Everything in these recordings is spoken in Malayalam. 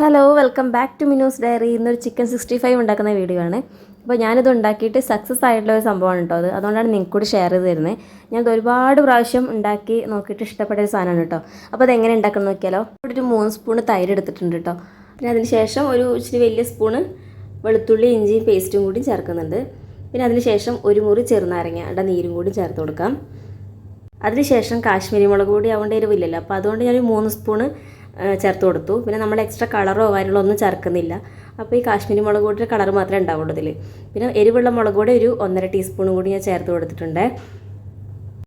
Hello welcome back to Minu's diary. ഇന്നൊരു ചിക്കൻ 65 ഉണ്ടാക്കുന്ന വീഡിയോ ആണ്. അപ്പോൾ ഞാനിത് ഉണ്ടാക്കിയിട്ട് സക്സസ് ആയിട്ടുള്ള ഒരു സംഭവമാണ് കേട്ടോ. അതുകൊണ്ടാണ് നിങ്ങൾക്ക് കൂടി ഷെയർ ചെയ്ത് തരുന്നത്. ഞാനത് ഒരുപാട് പ്രാവശ്യം ഉണ്ടാക്കി നോക്കിയിട്ട് ഇഷ്ടപ്പെട്ട ഒരു സാധനമാണ് കേട്ടോ. അപ്പോൾ അതെങ്ങനെ ഉണ്ടാക്കണം നോക്കിയാലോ. ഇവിടെ ഒരു 3 സ്പൂൺ തൈര് എടുത്തിട്ടുണ്ട് കേട്ടോ. പിന്നെ അതിന് ശേഷം ഒരു ഇച്ചിരി വലിയ സ്പൂണ് വെളുത്തുള്ളി ഇഞ്ചിയും പേസ്റ്റും കൂടി ചേർക്കുന്നുണ്ട്. പിന്നെ അതിന് ശേഷം ഒരു മുറി ചെറുനാരങ്ങയുടെ നീരും കൂടി ചേർത്ത് കൊടുക്കാം. അതിനുശേഷം കാശ്മീരി മുളക് പൊടി ആവേണ്ട എരിവില്ലല്ലോ, അപ്പോൾ അതുകൊണ്ട് ഞാൻ 3 സ്പൂണ് ചേർത്ത് കൊടുത്തു. പിന്നെ നമ്മൾ എക്സ്ട്രാ കളറോ കാര്യങ്ങളോ ഒന്നും ചേർക്കുന്നില്ല. അപ്പോൾ ഈ കാശ്മീരി മുളക് പൊടിയുടെ കളർ മാത്രമേ ഉണ്ടാവുള്ളൂ ഇതിൽ. പിന്നെ എരിവുള്ള മുളക് പൊടി ഒരു 1.5 ടീസ്പൂണും കൂടി ഞാൻ ചേർത്ത് കൊടുത്തിട്ടുണ്ട്.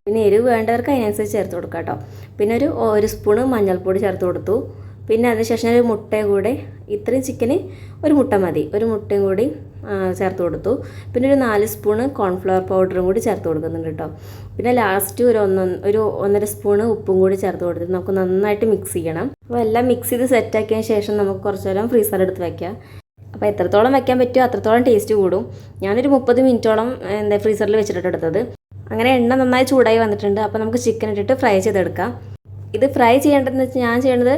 പിന്നെ എരിവ് വേണ്ടവർക്ക് അതിനനുസരിച്ച് ചേർത്ത് കൊടുക്കാം കേട്ടോ. പിന്നെ ഒരു സ്പൂണ് മഞ്ഞൾപ്പൊടി ചേർത്ത് കൊടുത്തു. പിന്നെ അതിനുശേഷം ഒരു മുട്ടയും കൂടെ, ഇത്രയും ചിക്കന് ഒരു മുട്ട മതി, ഒരു മുട്ടയും കൂടി ചേർത്ത് കൊടുത്തു. പിന്നെ ഒരു 4 സ്പൂണ് കോൺഫ്ലവർ പൗഡറും കൂടി ചേർത്ത് കൊടുക്കുന്നുണ്ട് കേട്ടോ. പിന്നെ ലാസ്റ്റ് ഒരു 1.5 സ്പൂണ് ഉപ്പും കൂടി ചേർത്ത് കൊടുത്തിട്ട് നമുക്ക് നന്നായിട്ട് മിക്സ് ചെയ്യണം. അപ്പോൾ എല്ലാം മിക്സ് ചെയ്ത് സെറ്റാക്കിയതിന് ശേഷം നമുക്ക് കുറച്ച് നേരം ഫ്രീസറിലെടുത്ത് വയ്ക്കാം. അപ്പോൾ എത്രത്തോളം വയ്ക്കാൻ പറ്റുമോ അത്രത്തോളം ടേസ്റ്റ് കൂടും. ഞാനൊരു 30 മിനിറ്റോളം ഫ്രീസറിൽ വെച്ചിട്ട് എടുത്തത്. അങ്ങനെ എണ്ണ നന്നായി ചൂടായി വന്നിട്ടുണ്ട്. അപ്പോൾ നമുക്ക് ചിക്കൻ ഇട്ടിട്ട് ഫ്രൈ ചെയ്തെടുക്കാം. ഇത് ഫ്രൈ ചെയ്യേണ്ടതെന്ന് വെച്ചാൽ ഞാൻ ചെയ്യണത്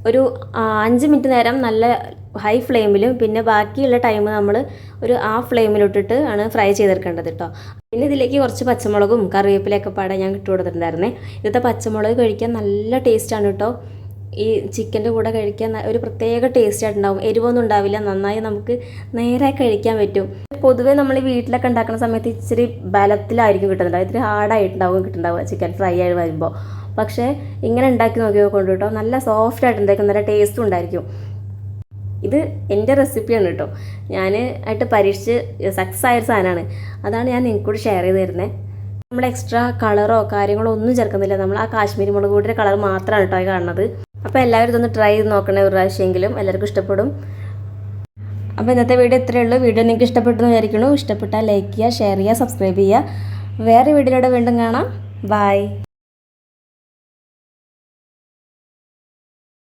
ഒരു 5 മിനിറ്റ് നേരം നല്ല ഹൈ ഫ്ലെയിമിലും പിന്നെ ബാക്കിയുള്ള ടൈം നമ്മൾ ഒരു ഹാഫ് ഫ്ലെയിമിലിട്ടിട്ട് ആണ് ഫ്രൈ ചെയ്തെടുക്കേണ്ടത് കേട്ടോ. പിന്നെ ഇതിലേക്ക് കുറച്ച് പച്ചമുളകും കറിവേപ്പിലയൊക്കെ പാടെ ഞാൻ ഇട്ട് കൊടുത്തിട്ടുണ്ടായിരുന്നേ. ഇന്നത്തെ പച്ചമുളക് കഴിക്കാൻ നല്ല ടേസ്റ്റാണ് കേട്ടോ. ഈ ചിക്കൻ്റെ കൂടെ കഴിക്കാൻ ഒരു പ്രത്യേക ടേസ്റ്റ് ആയിട്ടുണ്ടാവും. എരിവൊന്നും ഉണ്ടാവില്ല, നന്നായി നമുക്ക് നേരെ കഴിക്കാൻ പറ്റും. പൊതുവേ നമ്മൾ വീട്ടിലൊക്കെ ഉണ്ടാക്കുന്ന സമയത്ത് ഇച്ചിരി ബലത്തിലായിരിക്കും കിട്ടുന്നുണ്ടാവും, ഇത്തിരി ഹാർഡായിട്ടുണ്ടാവും കിട്ടുന്നുണ്ടാവുക ചിക്കൻ ഫ്രൈ ആയി വരുമ്പോൾ. പക്ഷേ ഇങ്ങനെ ഉണ്ടാക്കി നോക്കിക്കൊണ്ട് കേട്ടോ, നല്ല സോഫ്റ്റ് ആയിട്ട് ഉണ്ടായിരിക്കും, നല്ല ടേസ്റ്റും ഉണ്ടായിരിക്കും. ഇത് എൻ്റെ റെസിപ്പിയാണ് കേട്ടോ, ഞാൻ ആയിട്ട് പരീക്ഷിച്ച് സക്സസ് ആയൊരു സാധനമാണ്. അതാണ് ഞാൻ നിങ്ങൾക്ക് കൂടി ഷെയർ ചെയ്ത് തരുന്നത്. നമ്മൾ എക്സ്ട്രാ കളറോ കാര്യങ്ങളോ ഒന്നും ചേർക്കുന്നില്ല, നമ്മൾ ആ കാശ്മീരി മുളക് പൊടിയുടെ കളർ മാത്രമാണ് കേട്ടോ കാണുന്നത്. അപ്പോൾ എല്ലാവരും ഇതൊന്ന് ട്രൈ ചെയ്ത് നോക്കണേ ഒരു പ്രാവശ്യമെങ്കിലും, എല്ലാവർക്കും ഇഷ്ടപ്പെടും. അപ്പോൾ ഇന്നത്തെ വീഡിയോ ഇത്രയേ ഉള്ളൂ. വീഡിയോ നിങ്ങൾക്ക് ഇഷ്ടപ്പെട്ടു എന്ന് വിചാരിക്കുന്നു. ഇഷ്ടപ്പെട്ടാൽ ലൈക്ക് ചെയ്യുക, ഷെയർ ചെയ്യുക, സബ്സ്ക്രൈബ് ചെയ്യുക. വേറെ വീഡിയോയിലൂടെ വീണ്ടും കാണാം. ബൈ.